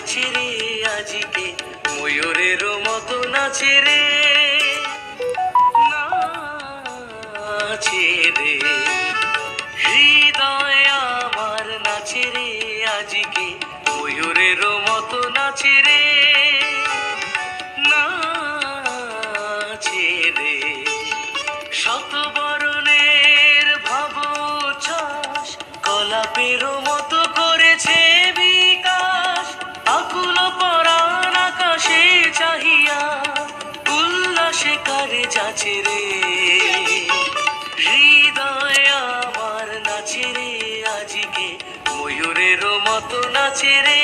নাচে রে আজকে, ময়ূরেরও মতো নাচে রে, নাচে রে। হৃদয় আমার নাচে রে আজকে, ময়ূরেরও মতো নাচে রে, নাচে রে। শতবরণের ভাব চাষ কলাপেরও মতো করেছে বিকাশ, আকুল পরাণ আকাশে চাহিয়া উল্লাসে কারে যাচ্ছে রে। হৃদয় আমার নাচে রে আজকে, ময়ূরেরও মতো নাচে রে।